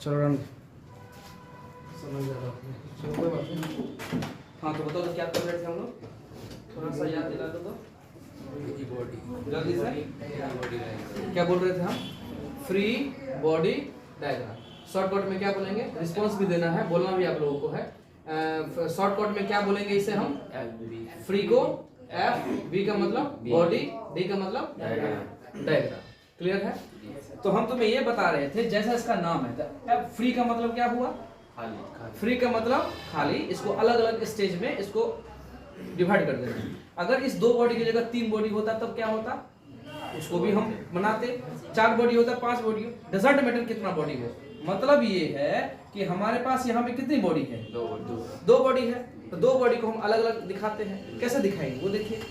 चलो रन समझ जा रहा हूँ, चलो कोई बात नहीं। हाँ तो बताओ तो क्या कर रहे थे हम लोग, थोड़ा सा याद दिला दो तो जल्दी से। क्या बोल रहे थे हम? Free body diagram. शॉर्टकट में क्या बोलेंगे? रिस्पॉन्स भी देना है, बोलना भी आप लोगों को है। शॉर्टकट में क्या बोलेंगे इसे हम? फ्री को एफ, बी का मतलब बॉडी, डी का मतलब डायग्राम। क्लियर है? तो हम तुम्हें ये बता रहे थे जैसा इसका नाम है, अब फ्री का मतलब क्या हुआ? फ्री का मतलब खाली। इसको अलग अलग स्टेज में इसको डिवाइड कर देना। अगर इस 2 बॉडी की जगह 3 बॉडी होता तब क्या होता? उसको भी हम बनाते। 4 बॉडी होता, 5 बॉडी, डजंट मैटर कितना बॉडी हो। मतलब ये है कि हमारे पास यहाँ पे कितनी बॉडी है? 2 बॉडी है। तो 2 बॉडी को हम अलग अलग दिखाते हैं। कैसे दिखाएंगे वो देखिए,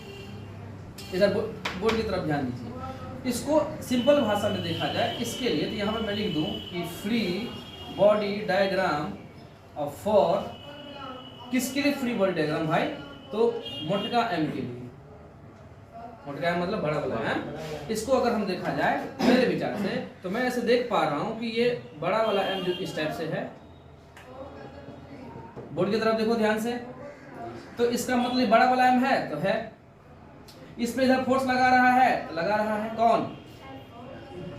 इधर बोर्ड की तरफ ध्यान दीजिए। इसको सिंपल भाषा में देखा जाए इसके लिए तो यहाँ पर मैं लिख दूं कि फ्री बॉडी डायग्राम फॉर, किसके लिए फ्री बॉडी डायग्राम भाई? तो मोटका एम के लिए। मोटका एम मतलब बड़ा वाला एम। इसको अगर हम देखा जाए मेरे विचार से तो मैं ऐसे देख पा रहा हूं कि ये बड़ा वाला एम जो इस टाइप से है, बोर्ड की तरफ देखो ध्यान से, तो इसका मतलब बड़ा वाला एम है तो है। इस पे इधर फोर्स लगा रहा है कौन?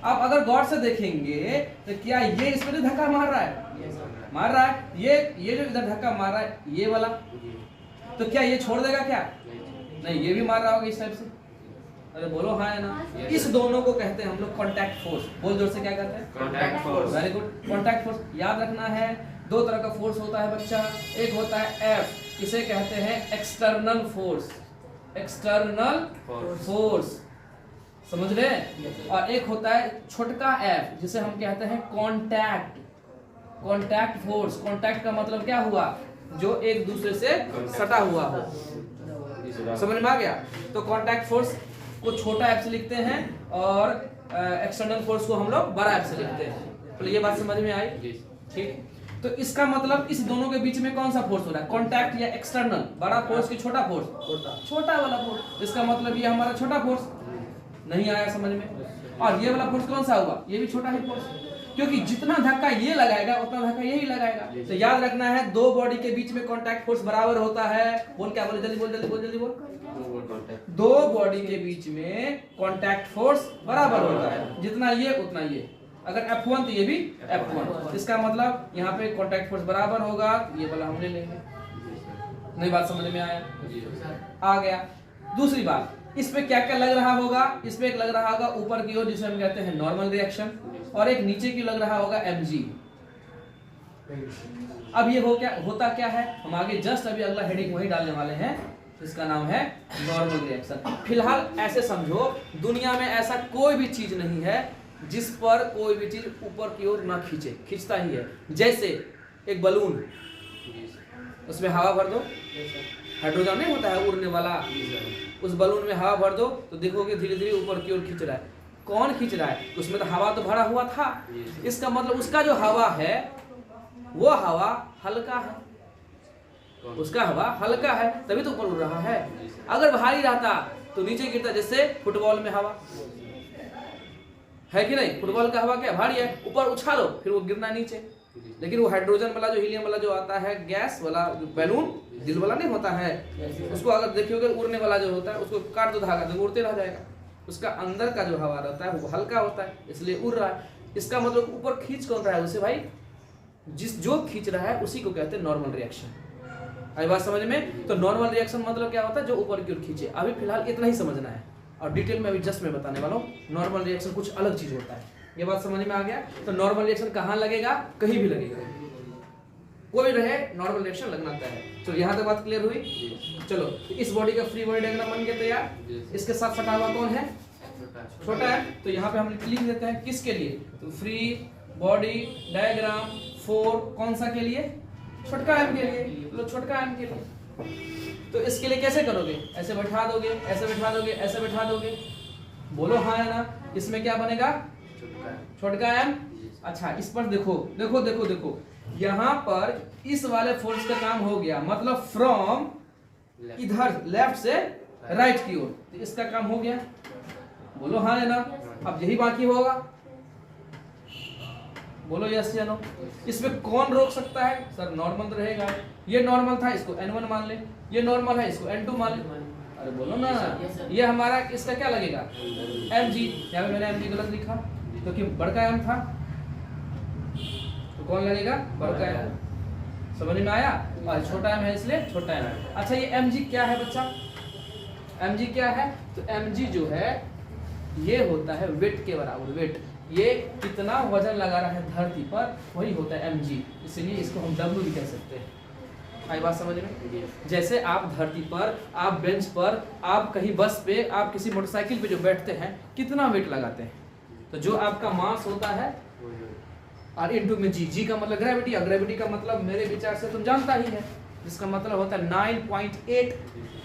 अब अगर गौर से देखेंगे तो क्या ये इस पे धक्का मार रहा है? ये जो इधर धक्का मार रहा है ये वाला, तो क्या ये छोड़ देगा क्या? नहीं, ये भी मार रहा होगा इस टाइप से। अरे बोलो हाँ है ना। इस दोनों को कहते हैं हम लोग कॉन्टैक्ट फोर्स। बोल जोर से, क्या कहते हैं? Contact force. Very good. Contact force याद रखना है। 2 तरह का फोर्स होता है बच्चा। एक होता है एफ, इसे कहते हैं एक्सटर्नल फोर्स। एक्सटर्नल फोर्स समझ रहे? और एक होता है छोटका एफ जिसे हम कहते हैं कॉन्टैक्ट फोर्स। कॉन्टैक्ट का मतलब क्या हुआ? जो एक दूसरे से सटा हुआ हो। समझ में आ गया? तो कॉन्टैक्ट फोर्स को छोटा एफ से लिखते हैं और एक्सटर्नल फोर्स को हम लोग बड़ा एफ से लिखते हैं। तो ये बात समझ में आई? ठीक। तो इसका मतलब इस दोनों के बीच में कौन सा फोर्स हो रहा है? कॉन्टैक्ट या एक्सटर्नल? बड़ा फोर्स की छोटा फोर्स? छोटा वाला फोर्स। इसका मतलब ये हमारा छोटा फोर्स नहीं आया समझ में। और ये वाला फोर्स कौन सा हुआ? ये भी छोटा ही फोर्स, क्योंकि जितना धक्का ये लगाएगा उतना धक्का यही लगाएगा। तो याद रखना है 2 बॉडी के बीच में कॉन्टैक्ट फोर्स बराबर होता है। बोल क्या बोले? जल्दी बोल। 2 बॉडी के बीच में कॉन्टैक्ट फोर्स बराबर होता है, जितना ये उतना ये। अगर F1 तो ये भी F1। इसका मतलब यहाँ पे कॉन्टैक्ट फोर्स बराबर होगा, ये वाला हम ले लेंगे। नई बात समझ में आया? आ गया। दूसरी बात, इस पे क्या क्या लग रहा होगा? इस पे एक लग रहा होगा ऊपर की ओर जिसे हम कहते हैं नॉर्मल रिएक्शन, और एक नीचे की लग रहा होगा mg। अब ये होता क्या है? हम आगे जस्ट अभी अगला हेडिंग वही डालने वाले हैं, इसका नाम है नॉर्मल रिएक्शन। फिलहाल ऐसे समझो, दुनिया में ऐसा कोई भी चीज नहीं है जिस पर कोई भी चीज ऊपर की ओर ना खींचता ही है। जैसे एक बलून, उसमें हवा भर दो, हाइड्रोजन नहीं होता है उड़ने वाला, उस बलून में हवा भर दो तो देखोगे धीरे धीरे ऊपर की ओर खींच रहा है। कौन खींच रहा है? उसमें तो हवा तो भरा हुआ था। इसका मतलब उसका जो हवा है वो हवा हल्का है, उसका हवा हल्का है, तभी तो ऊपर उड़ रहा है। अगर भारी रहता तो नीचे गिरता, जैसे फुटबॉल में हवा है कि नहीं? फुटबॉल का हवा क्या भारी है, ऊपर उछालो फिर वो गिरना नीचे। लेकिन वो हाइड्रोजन वाला जो हीलियम वाला जो आता है, गैस वाला बैलून, दिल वाला नहीं होता है, उसको अगर देखिएगा उड़ने वाला जो होता है उसको काट दो धागा तो उड़ते रह जाएगा। उसका अंदर का जो हवा रहता है वो हल्का होता है, इसलिए उड़ रहा है। इसका मतलब ऊपर खींच कौन रहा है उसे भाई? जो खींच रहा है उसी को कहते हैं नॉर्मल रिएक्शन। आई बात समझ में? तो नॉर्मल रिएक्शन मतलब क्या होता है? जो ऊपर की ओर खींचे। अभी फिलहाल इतना ही समझना है, और डिटेल में अभी जस्ट मैं बताने वाला हूँ। नॉर्मल रिएक्शन कुछ अलग चीज होता है, ये बात समझ में आ गया? तो नॉर्मल रिएक्शन कहाँ लगेगा? कहीं भी लगेगा, कोई रहे नॉर्मल रिएक्शन लगना है। चलो यहाँ तक बात क्लियर हुई? चलो इस बॉडी का फ्री बॉडी डायग्राम बन गया तैयार। इसके साथ सटा हुआ कौन है? छोटा है। तो यहाँ पे हम लिख देते हैं किसके लिए? तो फ्री बॉडी डायग्राम फॉर कौन सा के लिए? छोटका एम के लिए। लो छोटका एम के लिए। तो इसके लिए कैसे करोगे? ऐसे बैठा दोगे, ऐसे बैठा दोगे, ऐसे बैठा दोगे। बोलो हाँ है ना? इसमें क्या बनेगा? छोटका एम। अच्छा इस पर देखो यहाँ पर इस वाले फोर्स का काम हो गया, मतलब फ्रॉम इधर लेफ्ट से राइट की ओर, तो इसका काम हो गया। बोलो हाँ है ना? अब यही बाकी होगा। बोलो यस या नो। इसमें कौन रोक सकता है? सर नॉर्मल तो रहेगा, ये नॉर्मल था इसको n1 मान ले, ये नॉर्मल है इसको n2 मान ले। अरे बोलो ना, ये हमारा इसका क्या लगेगा mg। यहाँ पे मैंने mg गलत लिखा क्योंकि बड़का m था, तो कौन लगेगा? बड़का m। समझ में आया? और छोटा m है इसलिए छोटा m। अच्छा ये mg क्या है बच्चा? mg क्या है? तो mg जो है ये होता है वेट के बराबर। वेट, ये कितना वजन लगा रहा है धरती पर, वही होता है mg, इसलिए इसको हम w भी कह सकते हैं। आई बात समझ में? जैसे आप धरती पर, आप बेंच पर, आप कहीं बस पे, आप किसी मोटरसाइकिल पे जो बैठते हैं कितना वेट लगाते हैं, तो जो आपका मास होता है और इनटू में जी का मतलब ग्रेविटी, और ग्रेविटी का मतलब मेरे विचार से तुम जानता ही है, जिसका मतलब होता है 9.8।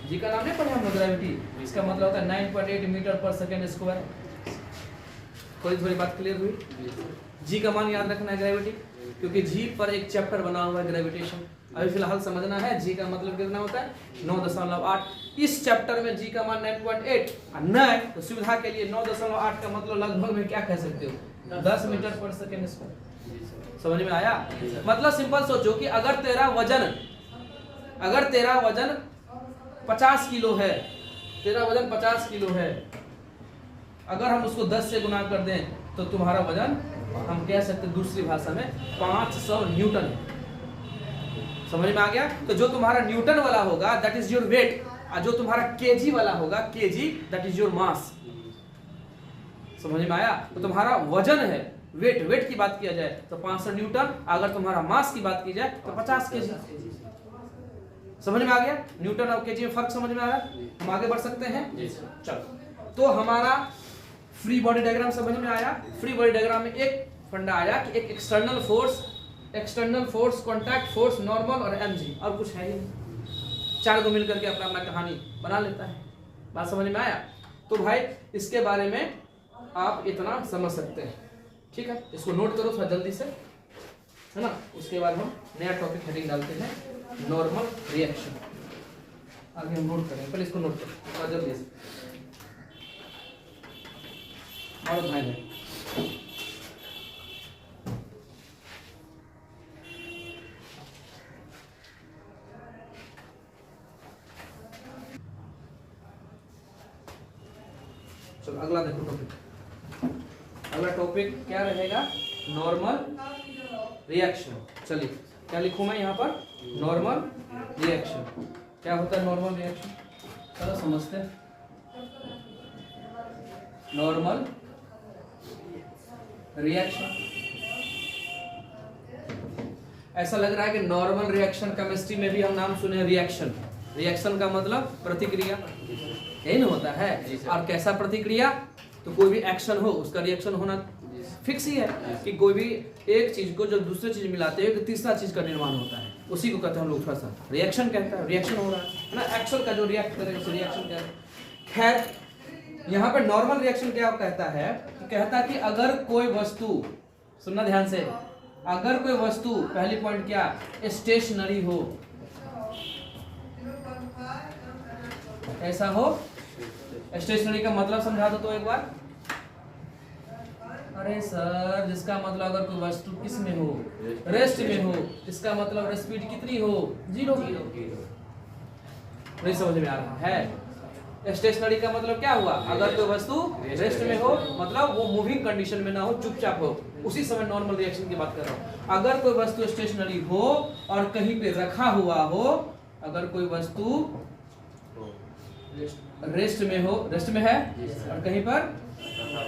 जी का नाम नहीं पढ़े हम लोग ग्रेविटी, इसका मतलब होता है 9.8 मीटर पर सेकेंड स्क्वायर। थोड़ी बात क्लियर हुई? जी का मान याद रखना है ग्रेविटी, क्योंकि जी पर एक चैप्टर बना हुआ है ग्रेविटेशन। अभी फिलहाल समझना है जी का मतलब कितना होता है 9.8। इस चैप्टर में जी का मान 9.8 और नहीं तो सुविधा के लिए 9.8 का मतलब लगभग में क्या कह सकते हो 10 मीटर पर सेकेंड स्क्वायर। समझ में आया? मतलब सिंपल सोचो कि अगर तेरा वजन 50 किलो है, तेरा वजन 50 किलो है, अगर हम उसको 10 से गुना कर दें तो तुम्हारा वजन, हम कह सकते हैं दूसरी भाषा में 500 न्यूटन है। समझ में आ गया? तो जो तुम्हारा न्यूटन वाला होगा दैट इज योर वेट, और जो तुम्हारा केजी वाला होगा केजी दैट इज योर मास। समझ में आया? तो तुम्हारा वजन है वेट की बात किया जाए तो 500 न्यूटन, अगर तुम्हारा मास की बात की जाए तो 50 केजी। समझ में आ गया? न्यूटन और केजी में फर्क समझ में आ रहा है? हम आगे बढ़ सकते हैं? चलो, तो हमारा फ्री बॉडी डायग्राम समझ में आया। फ्री बॉडी डायग्राम में एक फंडा आया कि एक external force, contact force, normal और mg, और कुछ है ही नहीं। चार को मिलकर के अपना अपना कहानी बना लेता है। बात समझ में आया? तो भाई इसके बारे में आप इतना समझ सकते हैं, ठीक है? इसको नोट करो थोड़ा जल्दी से, है ना? उसके बाद हम नया टॉपिक हेडिंग डालते हैं, नॉर्मल रिएक्शन। आगे हम नोट करें, पहले इसको नोट करो थोड़ा जल्दी से। और भाई है चलो अगला देखो टॉपिक। अगला टॉपिक क्या रहेगा? Normal reaction. चलिए क्या लिखूं मैं यहाँ पर? Normal reaction. क्या होता है नॉर्मल रिएक्शन? चलो समझते हैं। नॉर्मल रिएक्शन, ऐसा लग रहा है कि नॉर्मल रिएक्शन केमिस्ट्री में भी हम नाम सुने रिएक्शन का मतलब प्रतिक्रिया, यही ना होता है? और कैसा प्रतिक्रिया? तो कोई भी एक्शन हो उसका रिएक्शन होना फिक्स ही है कि कोई भी एक चीज को जब दूसरे चीज मिलाते हैं तो तीसरा चीज का निर्माण होता है, उसी को कहते हैं हम लोग थोड़ा सा रिएक्शन कहते हैं। रिएक्शन हो रहा है ना, एक्शन का जो रिएक्ट करेगा उसे रिएक्शन कहते हैं। खैर यहाँ पे नॉर्मल रिएक्शन क्या कहता है? कहता है कि अगर कोई वस्तु, सुनना ध्यान से, अगर कोई वस्तु, पहली पॉइंट क्या, स्टेशनरी हो, ऐसा हो। स्टेशनरी का मतलब समझा दो तो एक बार। अरे सर जिसका मतलब अगर कोई वस्तु किस में हो, रेस्ट में हो, इसका मतलब स्पीड कितनी हो, 0। नहीं समझ में आ रहा है? स्टेशनरी का मतलब क्या हुआ? अगर कोई वस्तु रेस्ट में हो, मतलब वो मूविंग कंडीशन में ना हो, चुपचाप हो, उसी समय नॉर्मल रिएक्शन की बात कर रहा हूँ। अगर कोई वस्तु स्टेशनरी हो और कहीं पे रखा हुआ हो, अगर कोई वस्तु रेस्ट में हो, रेस्ट में है और कहीं पर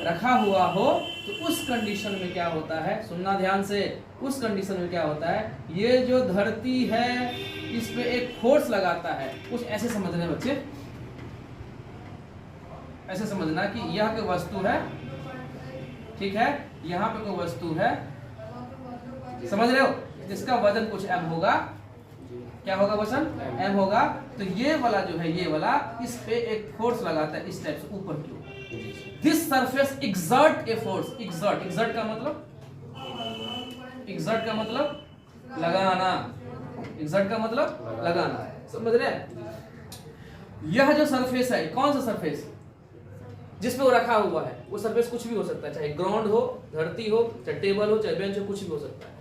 रखा हुआ हो, तो उस कंडीशन में क्या होता है? सुनना ध्यान से। उस कंडीशन में क्या होता है? ये जो धरती है इस पे एक फोर्स लगाता है। कुछ ऐसे समझना बच्चे, ऐसे समझना कि यह कोई वस्तु है, ठीक है, यहाँ पे कोई वस्तु है, समझ रहे हो? जिसका वजन कुछ m होगा। क्या होगा? वजन m होगा। तो ये वाला जो है, ये वाला इस पे एक फोर्स लगाता है इस टाइप से ऊपर की ओर। This surface exert a force. Exert का मतलब लगाना। एक्सर्ट का मतलब लगाना, समझ रहे हैं? यह जो सरफेस है, कौन सा सरफेस? जिस पे वो रखा हुआ है, वो सरफेस कुछ भी हो सकता है, चाहे ग्राउंड हो, धरती हो, चाहे टेबल हो, चाहे बेंच हो, कुछ भी हो सकता है।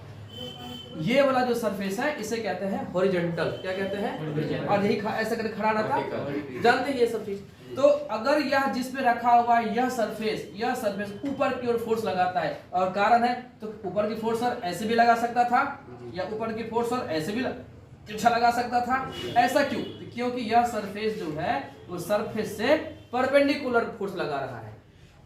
ये वाला जो सरफेस है इसे कहते हैं हॉरिजॉन्टल। क्या कहते हैं? और यही ऐसा करके खड़ा रहता, जानते हैं ये सब चीज। तो अगर यह जिस पे रखा हुआ है यह सरफेस ऊपर की ओर फोर्स लगाता है, और कारण है तो ऊपर की फोर्स सर ऐसे भी लगा सकता था, या ऊपर की फोर्स सर ऐसे भी तिरछा लगा सकता था। ऐसा क्यों? क्योंकि यह सरफेस जो है वो सरफेस से परपेंडिकुलर फोर्स लगा रहा है।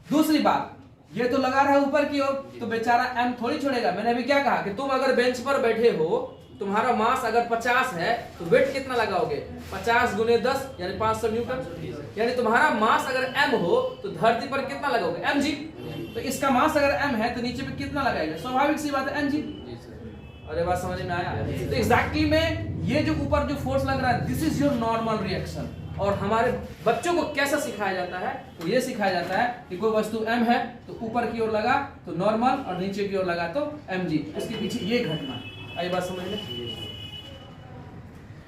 दूसरी बात, ये तो लगा रहा है ऊपर की ओर, तो बेचारा एम थोड़ी छोड़ेगा। मैंने अभी क्या कहा कि तुम अगर बेंच पर बैठे हो, तुम्हारा मास अगर 50 है तो वेट कितना लगाओगे? 50 गुने 10 यानी 500 न्यूटन। यानी तुम्हारा मास अगर m हो तो धरती पर कितना लगाओगे? mg। तो इसका मास अगर m है तो नीचे पे कितना लगाएगा? स्वाभाविक सी बात है mg। अरे बात समझ में आया? तो एग्जैक्टली में ये जो ऊपर जो फोर्स लग रहा है, this is your normal reaction. और हमारे बच्चों को कैसा सिखाया जाता है? तो ये सिखाया जाता है कि कोई वस्तु m है तो ऊपर की ओर लगा तो नॉर्मल, और नीचे की ओर लगा तो mg। इसके पीछे ये घटना, आई बात समझ में?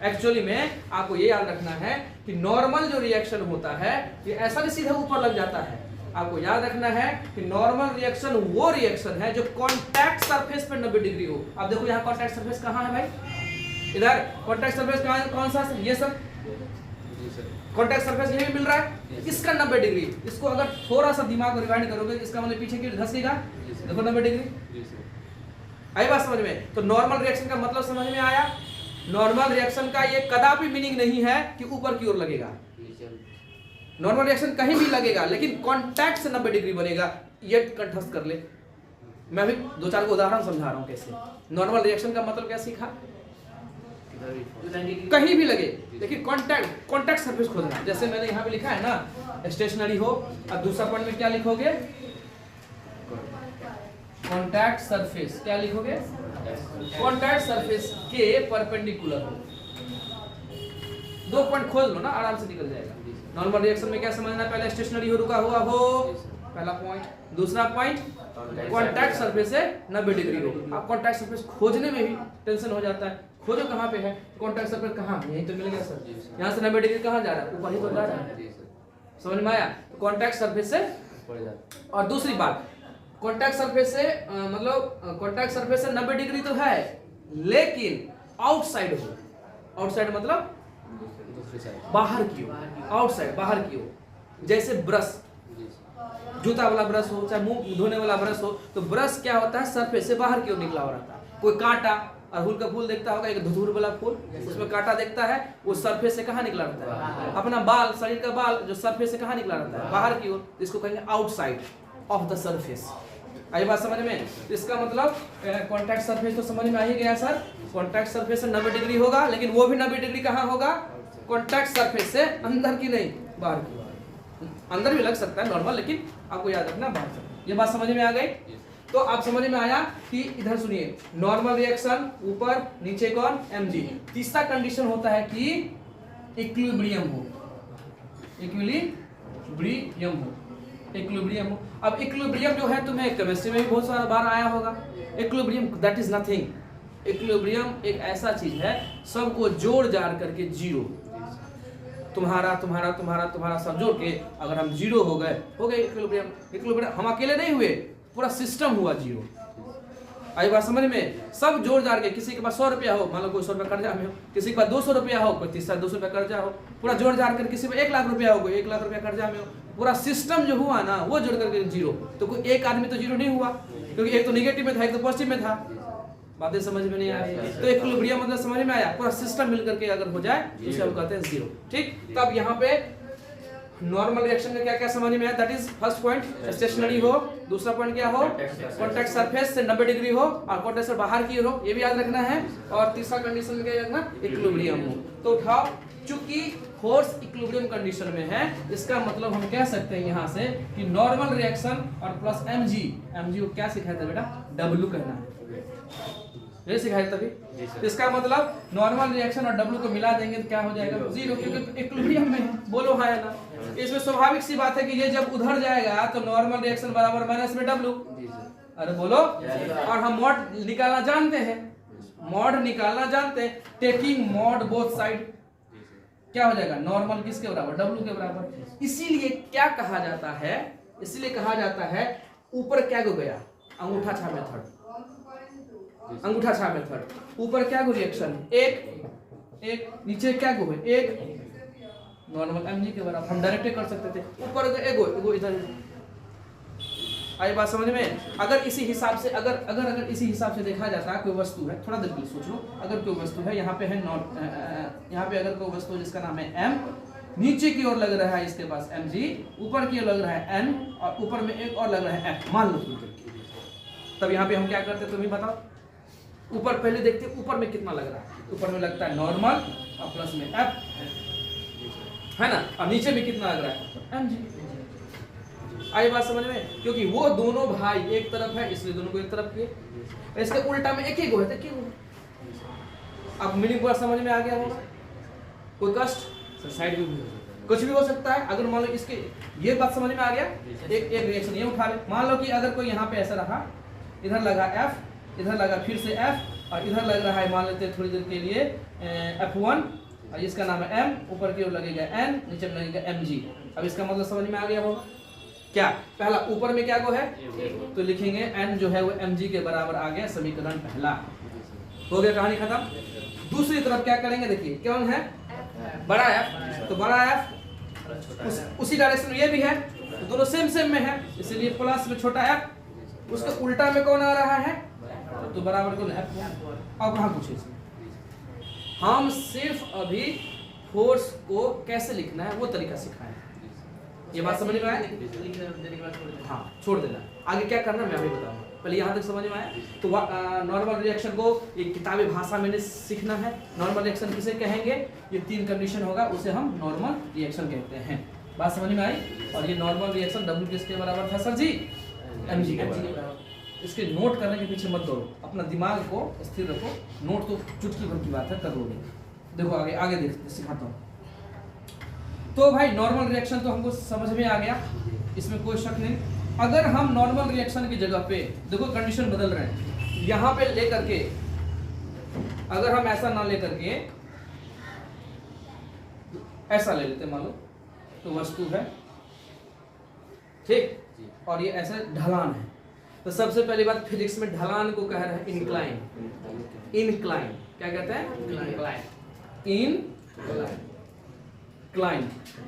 एक्चुअली में आपको ये याद रखना है कि नॉर्मल जो रिएक्शन होता है ये ऐसा नहीं सीधा ऊपर लग जाता है। आपको याद रखना है कि नॉर्मल रिएक्शन वो रिएक्शन है जो कांटेक्ट सरफेस पे 90 डिग्री हो। अब देखो यहाँ कांटेक्ट सरफेस कहाँ है भाई? इधर कांटेक्ट सरफेस कहाँ है? कौन सा? ये सर कांटेक्ट सरफेस यही मिल रहा है, इसका 90 डिग्री। इसको अगर थोड़ा सा दिमाग को रिवाइंड करोगे, इसका मतलब पीछे की धंसेगा, देखो 90 डिग्री। आई बात समझ में? तो नॉर्मल रिएक्शन का मतलब समझ में आया? नॉर्मल रिएक्शन का ये कदापि मीनिंग नहीं है कि ऊपर की ओर लगेगा। नॉर्मल रिएक्शन कहीं भी लगेगा, लेकिन कांटेक्ट से 90 डिग्री बनेगा। ये कंठस्थ कर ले। मैं अभी 2-4 को उदाहरण समझा रहा हूं कैसे। नॉर्मल रिएक्शन का मतलब क्या सीखा? कहीं भी लगे, लेकिन कांटेक्ट सरफेस खोजना। जैसे मैंने यहाँ पे लिखा है ना, स्टेशनरी हो, अब दूसरा पॉइंट में क्या लिखोगे? Contact surface. क्या लिखोगे? कांटेक्ट सरफेस के परपेंडिकुलर हो। 2 पॉइंट खोज लो ना, आराम से निकल जाएगा। नॉर्मल रिएक्शन में क्या समझना? पहले स्टेशनरी हो, रुका हुआ हो, पहला पॉइंट। दूसरा पॉइंट, कांटेक्ट सरफेस से 90 डिग्री हो। अब कांटेक्ट सरफेस खोजने में भी टेंशन हो जाता है, खोजो कहाँ पे है कांटेक्ट सरफेस? कहाँ? यही तो मिल गया सर। यहाँ से 90 डिग्री कहाँ जा रहा है? ऊपर ही तो जा रहा है। समझ में आया? कांटेक्ट सरफेस से ऊपर जा रहा है। और दूसरी बात, कांटेक्ट सरफेस से मतलब कांटेक्ट सरफेस से 90 डिग्री तो है, लेकिन आउटसाइड हो। आउटसाइड मतलब बाहर की ओर, आउटसाइड बाहर की ओर। जैसे ब्रश, जूता वाला ब्रश हो, चाहे मुंह धोने वाला ब्रश हो, तो ब्रश क्या होता है? सरफेस से बाहर की ओर निकला हो रहता है। कोई कांटा, अड़हुल का फूल देखता होगा, एक धतूर वाला फूल, उसमें कांटा देखता है, वो सरफेस से कहाँ निकला रहता है? अपना बाल, शरीर का बाल जो सरफेस से कहाँ निकला रहता है? बाहर की ओर। इसको कहेंगे आउटसाइड ऑफ द सरफेस। आई बात समझ में? इसका मतलब कांटेक्ट सरफेस तो समझ में आ ही गया सर। कांटेक्ट सरफेस से 90 डिग्री होगा, लेकिन वो भी 90 डिग्री कहाँ होगा? कांटेक्ट सरफेस से अंदर की नहीं, बाहर की। अंदर भी लग सकता है नॉर्मल, लेकिन आपको याद रखना बाहर से। ये बात समझ में आ गई? तो आप समझ में आया कि इधर सुनिए, नॉर्मल रिएक्शन ऊपर, नीचे कौन? mg। तीसरा कंडीशन होता है कि इक्विलिब्रियम हो। इक्विलिब्रियम हो, इक्विलिब्रियम हो। अब इक्विलिब्रियम जो है तुम्हें केमिस्ट्री में भी बहुत सारा बार आया होगा। Equilibrium that is nothing. Equilibrium एक ऐसा चीज है, सबको जोड़ जाड़ करके जीरो, तुम्हारा तुम्हारा तुम्हारा तुम्हारा सब जोड़ के अगर हम जीरो हो गए इक्विलिब्रियम। इक्विलिब्रियम हम अकेले नहीं हुए, पूरा सिस्टम हुआ जीरो। आई बात समझ में? सब जोड़ जाड़ के, किसी के पास 100 रुपया हो, मान लो कोई 100 रुपया कर्जा में हो, किसी के पास 200 रुपया हो, कोई 200 रुपया कर्जा हो, पूरा जोड़ जाड़ कर किसी पे 1 लाख रुपया हो, कोई 1 लाख रुपया कर्जा में हो, पूरा सिस्टम जो हुआ ना वो जोड़ करके जीरो। तो कोई एक आदमी तो जीरो नहीं हुआ, क्योंकि एक तो नेगेटिव में था, एक तो पॉजिटिव में था। बातें समझ में नहीं आ रही? तो इक्विलिब्रियम मतलब समझ में आया? पूरा सिस्टम मिलकर के अगर हो जाए तो उसे हम कहते हैं जीरो। ठीक, तब यहाँ पे नॉर्मल रिएक्शन में क्या क्या समझ में आया? That is first point stationary हो, दूसरा पॉइंट क्या हो? कांटेक्ट सरफेस से 90 डिग्री हो और कांटेक्ट से बाहर की हो, ये भी याद रखना है। और तीसरा कंडीशन में क्या याद रखना? इक्विलिब्रियम हो। तो उठाओ, चूंकि फोर्स इक्विलिब्रियम कंडीशन में है, इसका मतलब हम कह सकते हैं यहाँ से कि नॉर्मल रिएक्शन और प्लस mg, mg को क्या सिखाया था बेटा? W कहना है, ये सिखाया तभी। इसका मतलब नॉर्मल रिएक्शन और W को मिला देंगे तो क्या हो जाएगा? जीरो, क्योंकि इक्विलिब्रियम में है। बोलो हाँ या ना? इसमें स्वाभाविक सी बात है कि ये जब उधर जाएगा तो नॉर्मल रिएक्शन बराबर माइनस में W। अरे बोलो। और हम मॉड निकालना जानते हैं, मॉड निकालना जानते हैं, टेकिंग मॉड बोथ साइड। क्या हो जाएगा, नॉर्मल किसके बराबर, W के बराबर। इसीलिए क्या कहा जाता है, इसीलिए कहा जाता है ऊपर क्या हो गया, अंगूठा छाप मेथड, अंगूठा छाप मेथड। ऊपर क्या को रिएक्शन एक, नीचे क्या को है एक, नॉर्मल mg के बराबर। हम डायरेक्ट कर सकते थे, ऊपर एगो इधर। आई बात समझ में। अगर इसी हिसाब से अगर इसी हिसाब से देखा जाता है, कोई वस्तु है, थोड़ा देर के लिए सोच लो, अगर कोई वस्तु है यहाँ पे है यहाँ पे अगर कोई वस्तु है जिसका नाम है m, नीचे की ओर लग रहा है इसके पास mg, ऊपर की ओर लग रहा है n, और ऊपर में एक और लग रहा है f, मान लो। तब यहाँ पे हम क्या करते तुम ही बताओ। ऊपर पहले देखते ऊपर में कितना लग रहा है, ऊपर में लगता है नॉर्मल और प्लस में f, है ना, और नीचे में कितना लग रहा है mg। आई बात समझ में, क्योंकि वो दोनों भाई एक तरफ है इसलिए दोनों को एक तरफ किए। इसके उल्टा में एक ही गो है तो क्यों। अब मीनिंग बात समझ में आ गया होगा। कोई कष्ट साइड में भी हो सकता है, कुछ भी हो सकता है। अगर मान लो इसके ये बात समझ में आ गया, एक रिएक्शन ये उठा ले। मान लो कि अगर कोई यहाँ पे ऐसा रहा, इधर लगा f, इधर लगा फिर से f, और इधर लग रहा है मान लेते हैं थोड़ी देर के लिए F1, और इसका नाम है m, ऊपर की ओर लगेगा n, नीचे में लगेगा mg। अब इसका मतलब समझ में आ गया होगा। क्या पहला ऊपर में क्या को है, तो लिखेंगे n जो है वो mg के बराबर आ गया, समीकरण पहला हो गया, कहानी खत्म। दूसरी तरफ क्या करेंगे, देखिए कौन है, बड़ा f, तो बड़ा f उसी डायरेक्शन में ये भी है, तो दोनों सेम में है, इसलिए प्लस में छोटा f, उसके उल्टा में कौन आ रहा है, तो बराबर कौन f। अब वहां पूछे हम सिर्फ अभी फोर्स को कैसे लिखना है वो तरीका सिखाएं। ये बात समझ में आया, हाँ छोड़ देना, आगे क्या करना मैं अभी बताऊंगा, पहले यहाँ तक समझ में आया। तो नॉर्मल रिएक्शन को एक किताबी भाषा में सीखना है। नॉर्मल रिएक्शन किसे कहेंगे, ये 3 कंडीशन होगा, उसे हम नॉर्मल रिएक्शन कहते हैं। बात समझ में आई। और ये नॉर्मल रिएक्शन W किसके बराबर था सर जी, mg के बराबर। इसके नोट करने के पीछे मत दौड़ो, अपना दिमाग को स्थिर रखो, नोट तो चुटकी भर की बात है, कर लोगे। देखो आगे देखते सिखाता हूँ। तो भाई नॉर्मल रिएक्शन तो हमको समझ में आ गया, इसमें कोई शक नहीं। अगर हम नॉर्मल रिएक्शन की जगह पे देखो कंडीशन बदल रहे हैं, यहाँ पे लेकर के अगर हम ऐसा ना लेकर के ऐसा ले लेते मान लो, तो वस्तु है ठीक, और ये ऐसा ढलान है। तो सबसे पहली बात, फिजिक्स में ढलान को कह रहे हैं इंक्लाइन। इनक्लाइन क्या कहते हैं, इनक्लाइन।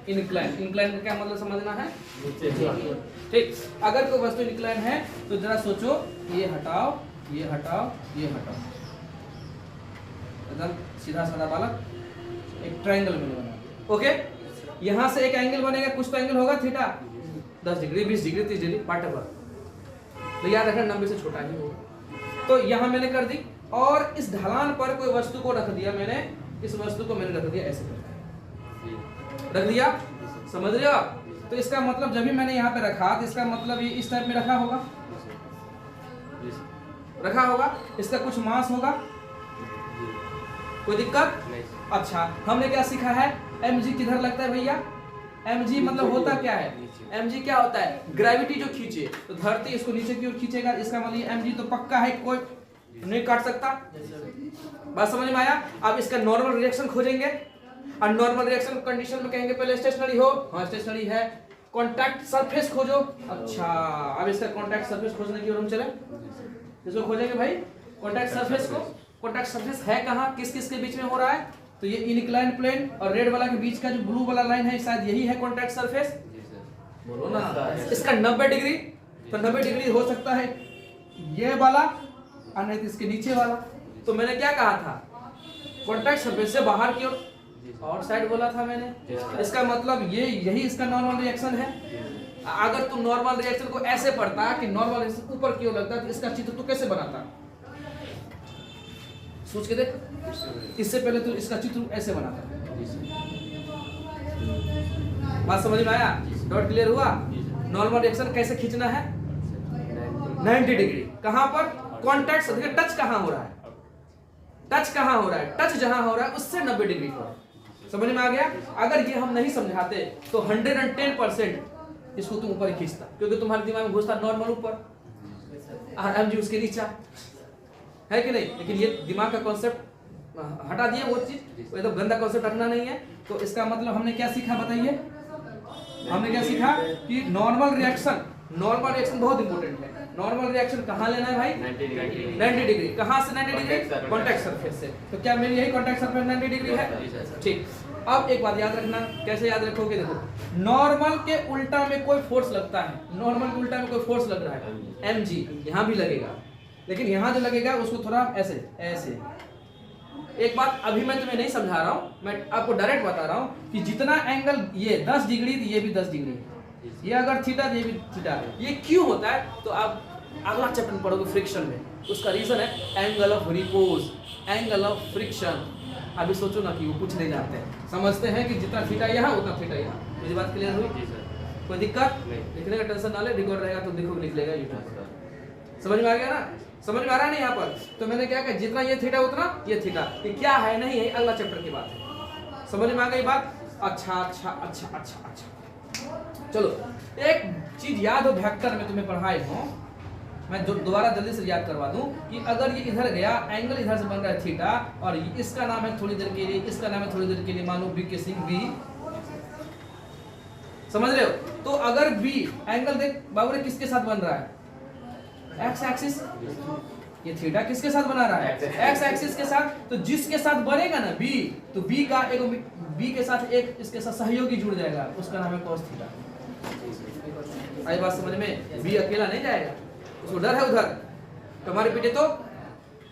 इनक्लाइन, इनक्लाइन का क्या मतलब समझना है, ठीक। अगर कोई वस्तु इनक्लाइन है तो जरा सोचो, ये हटाओ, ये हटाओ, ये हटाओ, एकदम सीधा साधा बालक, एक ट्रायंगल बनेगा। ओके, यहां से एक एंगल बनेगा, कुछ तो एंगल होगा theta, 10 degree 20 degree 30 degree whatever, तो याद रखना 90 से छोटा ही होगा। तो यहां मैंने कर दी, और इस ढलान पर कोई वस्तु को रख दिया मैंने, इस वस्तु को मैंने रख दिया ऐसे रख दिया, समझ रहे हो आप। तो इसका मतलब जब भी मैंने यहाँ पे रखा, तो इसका मतलब ये इस टाइप में रखा होगा, रखा होगा, इसका कुछ मास होगा, कोई दिक्कत। अच्छा, हमने क्या सीखा है, mg किधर लगता है भैया, mg मतलब होता क्या है, mg क्या होता है, ग्रेविटी जो खींचे, तो धरती इसको नीचे की ओर खींचेगा, इसका मतलब mg तो पक्का है, कोई नहीं काट सकता। बात समझ में आया। अब इसका नॉर्मल रिएक्शन खोजेंगे, और नॉर्मल रिएक्शन कंडीशन में कहेंगे पहले स्टेशनरी हो, हाँ स्टेशनरी है, कांटेक्ट सरफेस खोजो। अच्छा, अब इसका कांटेक्ट सरफेस खोजने की ओर हम चले, इसको खोजेंगे भाई कांटेक्ट सरफेस को। कांटेक्ट सरफेस है कहाँ, किस किस के बीच में हो रहा है, तो ये इनक्लाइन प्लेन और रेड वाला के बीच का जो ब्लू वाला लाइन है, शायद यही है कांटेक्ट सरफेस, बोलो ना। इसका 90 डिग्री, तो 90 डिग्री हो सकता है ये वाला, और नहीं तो इसके नीचे वाला। तो मैंने क्या कहा था, कांटेक्ट सरफेस से बाहर की ओर, और साइड बोला था मैंने, इसका मतलब ये यही इसका नॉर्मल रिएक्शन है। अगर तू नॉर्मल रिएक्शन को ऐसे पढ़ता कि नॉर्मल रिएक्शन ऊपर की ओर लगता, तो इसका चित्र तू कैसे बनाता, सोच के देख। इससे पहले तू इसका चित्र ऐसे बनाता, बात समझ में आया, डॉट क्लियर हुआ। नॉर्मल रिएक्शन कैसे खींचना है, 90 डिग्री, कहां पर, कांटेक्ट, टच कहां हो रहा है, टच कहां हो रहा है, टच जहां हो रहा है उससे 90 डिग्री पर। समझ में आ गया। अगर ये हम नहीं समझाते तो 110% इसको तुम ऊपर खींचता, क्योंकि तुम्हारे दिमाग में घुसता नॉर्मल ऊपर और mg उसके नीचे, है कि नहीं। लेकिन ये दिमाग का कॉन्सेप्ट हटा दिए वो चीज, एकदम गंदा कॉन्सेप्ट रखना नहीं है। तो इसका मतलब हमने क्या सीखा बताइए, हमने क्या सीखा कि नॉर्मल रिएक्शन बहुत इंपॉर्टेंट है। नॉर्मल रिएक्शन कहाँ लेना है भाई, 90 डिग्री। कहाँ से 90 डिग्री, कॉन्टैक्ट सरफेस से। तो क्या मेरी यही कॉन्टैक्ट सरफेस 90 डिग्री है, ठीक। अब एक बात याद रखना, कैसे याद रखोगे, देखो नॉर्मल के उल्टा में कोई फोर्स लगता है, नॉर्मल के उल्टा में कोई फोर्स लग रहा है mg, यहाँ भी लगेगा, लेकिन यहाँ जो लगेगा उसको थोड़ा ऐसे। एक बात अभी मैं तुम्हें नहीं समझा रहा हूँ, मैं आपको डायरेक्ट बता रहा हूँ कि जितना एंगल ये 10 डिग्री, ये भी 10 डिग्री, ये अगर थीटा, ये भी थीटा। ये क्यों होता है तो आप अगला चैप्टर में पढ़ोगे फ्रिक्शन में, उसका रीजन है angle of repose, angle of friction. अभी सोचो ना कि वो कुछ नहीं जानते हैं, समझते हैं कि जितना थीटा यहाँ उतना थीटा यहाँ। मुझे बात क्लियर हुई? कोई दिक्कत नहीं, लिखने का टेंशन ना ले, रिकॉर्ड रहेगा तो देखो लिख लेगा यूट्यूब। समझ में आ गया ना, समझ में आ रहा है ना यहाँ पर? तो मैंने क्या कहा, जितना ये थीटा उतना ये थीटा, ये क्या है नहीं है, अगला चैप्टर की बात है। समझ में आ गई बात? अच्छा। चलो एक चीज याद हो, वेक्टर में तुम्हें पढ़ाई हो, मैं दोबारा जल्दी से याद करवा दूं कि अगर ये इधर गया, एंगल इधर से बन रहा है थीटा, और इसका नाम है थोड़ी देर के लिए, इसका नाम है थोड़ी देर के लिए, मानो बी के सिंह बी, समझ रहे हो? तो अगर बी एंगल देख बाबू किसके साथ बन रहा है, एक्स एक्सिस, ये थीटा किसके साथ बना रहा है, एक्स एक्सिस के साथ। तो जिसके साथ बनेगा ना बी, तो बी का एक बी के साथ एक इसके साथ सहयोगी जुड़ जाएगा, उसका नाम है cos थीटा। आई बात समझ में? बी अकेला नहीं जाएगा, उसको डर है उधर तुम्हारे पीछे, तो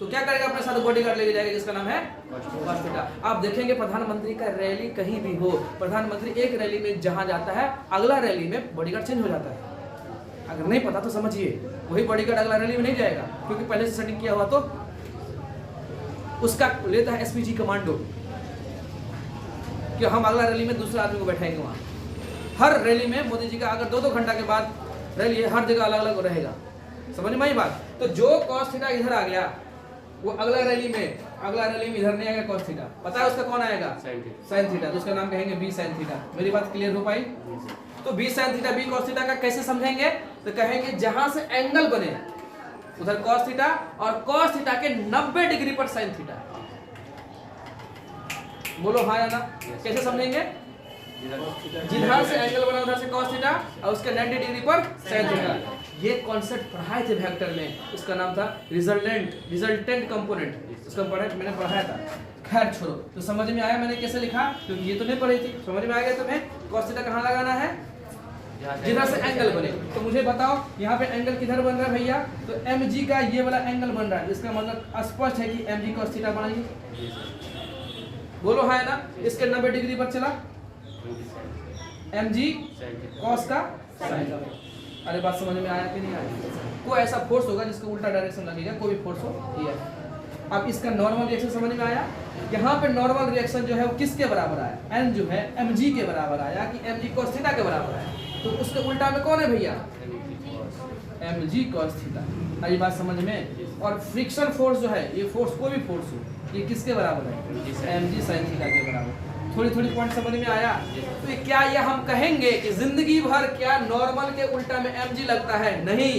क्या करेगा, अपने साथ बॉडीगार्ड लेके जाएगा जिसका नाम है cos थीटा। आप देखेंगे प्रधानमंत्री का रैली कहीं भी हो, प्रधानमंत्री एक रैली में जहां जाता है, अगला रैली में बॉडीगार्ड चेंज हो जाता है। अगर नहीं पता तो समझिए, वही बॉडीगार्ड अगला रैली में नहीं जाएगा, क्योंकि पहले से सेटिंग किया हुआ, तो उसका लेता है एसपीजी कमांडो कि हम अगला रैली में दूसरे आदमी को बैठाएंगे वहां। हर रैली में मोदी जी का अगर 2-2 घंटा के बाद रैली है, हर जगह अलग अलग रहेगा। समझ में आई बात? तो जो cos थीटा इधर आ गया, वो अगला रैली में इधर नहीं आएगा cos थीटा। पता है उसका कौन आएगा, sin थीटा, तो उसका नाम कहेंगे b sin थीटा। मेरी बात क्लियर हो पाई? तो b sin theta b cos theta का कैसे समझेंगे, तो कहेंगे जहां से एंगल बने उधर cos थीटा, और cos थीटा के 90 डिग्री पर sin थीटा। बोलो हाँ या ना? कैसे समझेंगे? जिधर से एंगल बना उधर से cos थीटा, और उसके 90 डिग्री पर sin थीटा। ये कॉन्सेप्ट पढ़ाए थे वेक्टर में, उसका नाम था रिजल्टेंट कंपोनेंट, उसका मैंने पढ़ाया था। खैर छोड़ो, तो समझ में आया मैंने कैसे लिखा, क्योंकि ये तो नहीं पढ़ी थी। समझ में आ गया तुम्हें? cos थीटा कहाँ लगाना है, जिधर से एंगल बने। तो मुझे बताओ यहाँ पे एंगल किधर बन रहा है भैया, तो mg का ये वाला एंगल बन रहा है, इसका मतलब स्पष्ट है कि mg cos थीटा बनाइए। बोलो हाँ ना? इसके 90 डिग्री पर चला mg cos का sin। अरे बात समझ में आया कि नहीं आया? कोई ऐसा फोर्स होगा जिसका उल्टा डायरेक्शन लगेगा, कोई भी फोर्स हो ये। अब इसका नॉर्मल रिएक्शन समझ में आया? यहाँ पे नॉर्मल रिएक्शन जो है वो किसके बराबर आया, n जो है mg के बराबर आया कि mg cos थीटा के बराबर आया। तो उसके उल्टा में कौन है भैया, mg cos थीटा। आई बात समझ में? और फ्रिक्शन फोर्स जो है, ये फोर्स कोई भी फोर्स हो, ये किसके बराबर है, mg sin थीटा के बराबर। थोड़ी पॉइंट समझ में आया? तो ये क्या ये हम कहेंगे कि जिंदगी भर क्या नॉर्मल के उल्टा में mg लगता है? नहीं।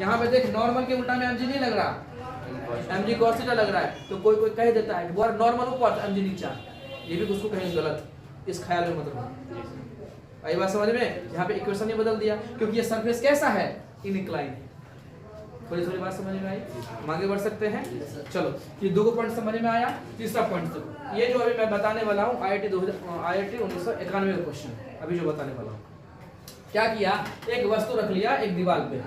यहाँ पे देख, नॉर्मल के उल्टा में mg नहीं लग रहा, mg cos थीटा लग रहा है। तो कोई कह देता है कि नॉर्मल ऊपर mg नीचा, ये भी उसको कहेंगे गलत, इस ख्याल में मतलब। आई बात समझ में? यहाँ पे इक्वेशन ही बदल दिया, क्योंकि ये सरफेस कैसा है, इनक्लाइन। थोड़ी बात समझ में आई? हम आगे बढ़ सकते हैं। चलो, ये 2 पॉइंट समझ में आया। तीसरा पॉइंट, ये जो अभी मैं बताने वाला हूँ IIT 1991 का क्वेश्चन, अभी जो बताने वाला हूँ। क्या किया, एक वस्तु रख लिया एक दीवार पे,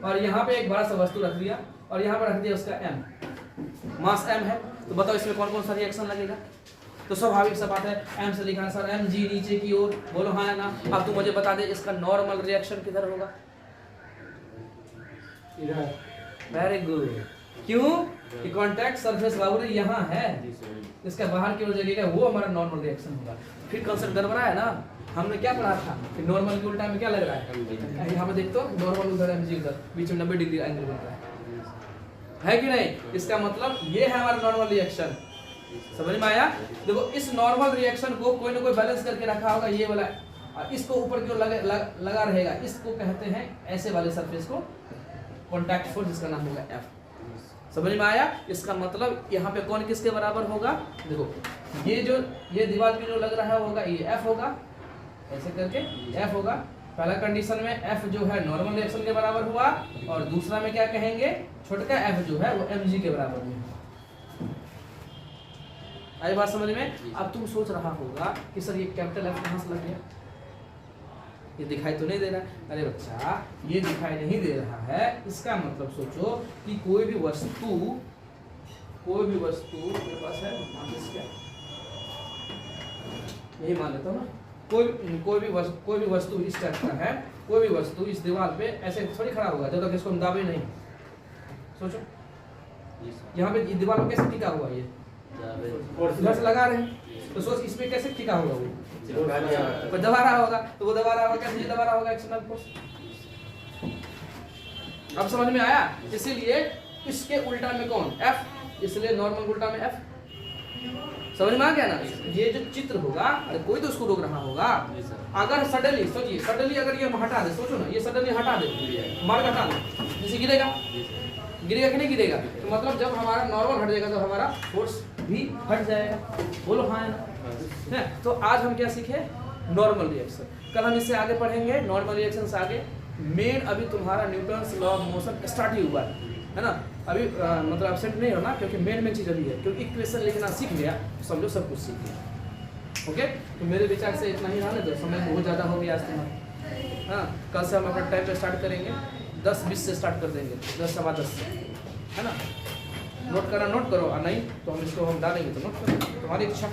और यहाँ पे एक बड़ा सा वस्तु रख लिया, और यहाँ पर रख दिया उसका m, मास m है। तो बताओ इसमें कौन कौन सा रिएक्शन लगेगा? तो स्वाभाविक सा बात है, m से लिखा सर mg नीचे की ओर। बोलो हाँ या ना? अब तू मुझे बता दे इसका नॉर्मल रिएक्शन किधर होगा? Very good. क्यों? कि कांटेक्ट सरफेस बाबू यहाँ है, इसका बाहर की ओर जगह वो हमारा नॉर्मल रिएक्शन होगा। फिर कंसेप्ट गड़बड़ा है ना? हमने क्या पढ़ा था कि नॉर्मल के उल्टा में क्या लग रहा है, यहाँ पे देख तो नॉर्मल उधर mg उधर, बीच में 90 डिग्री एंगल बन रहा है कि नहीं? इसका मतलब ये है हमारा नॉर्मल रिएक्शन। समझ में आया? देखो, इस नॉर्मल रिएक्शन को कोई ना कोई बैलेंस करके रखा होगा, ये वाला, और इसको ऊपर की ओर लगा रहेगा। इसको कहते हैं, ऐसे वाले सरफेस को कॉन्टैक्ट फोर्स, जिसका नाम होगा F। समझ में आया? इसका मतलब यहाँ पे कौन किसके बराबर होगा? देखो ये दीवार पे जो लग रहा होगा ये F होगा, ऐसे करके F होगा। पहला कंडीशन में F जो है नॉर्मल रिएक्शन के बराबर हुआ, और दूसरा में क्या कहेंगे, छोटका F जो है वो mg के बराबर में। आई बात समझ में? अब तुम सोच रहा होगा कि सर ये कैपिटल F कहाँ से लग गया, ये दिखाई तो नहीं दे रहा है। अरे बच्चा, ये दिखाई नहीं दे रहा है, इसका मतलब सोचो कि कोई भी वस्तु मेरे पास है, यही मान लेता हूँ ना, कोई भी वस्तु इस टाइप का है, कोई भी वस्तु इस दीवार पे ऐसे थोड़ी खड़ा होगा जब तक इसको हम दाबे नहीं। सोचो यहाँ पे दीवार पे कैसे टिका हुआ, ये इधर से लगा रहे हैं, तो सोच इसमें कैसे टिका होगा, वो दबा रहा होगा, तो वो दबा रहा होगा, कैसे दबा रहा होगा, एक्सटर्नल फोर्स। अब समझ में आया? इसीलिए इसके उल्टा में कौन, F, इसलिए नॉर्मल उल्टा में F। समझ में आ गया ना? ये जो चित्र होगा, अरे कोई तो उसको रोक रहा होगा। अगर सडनली सोचिए, सडनली अगर ये हटा दे, सोचो ना, ये सडनली हटा दे, मार्ग हटा दे, जैसे गिरेगा कि नहीं गिरेगा? तो मतलब जब हमारा नॉर्मल हट जाएगा तो हमारा फोर्स भी हट जाएगा। बोलो हाँ है ना? तो आज हम क्या सीखे? Normal reaction. कल हम इससे आगे पढ़ेंगे, नॉर्मल रिएक्शन से आगे। मेन अभी तुम्हारा Newton's law of motion start ही हुआ है ना? अभी मतलब एब्सेंट नहीं होना, क्योंकि मेन चीज़ अभी है, क्योंकि इक्वेशन लिखना सीख लिया समझो सब कुछ सीख लिया। ओके, तो मेरे विचार से इतना ही रहने दो, समय बहुत ज़्यादा हो गया आज तुम्हारा। हाँ, कल से हम अपना टाइम पे स्टार्ट करेंगे, 10-20 से स्टार्ट कर देंगे, 10-10 से, है ना? नोट करो, और नहीं तो हम इसको डालेंगे तो नोट करो, तुम्हारी इच्छा।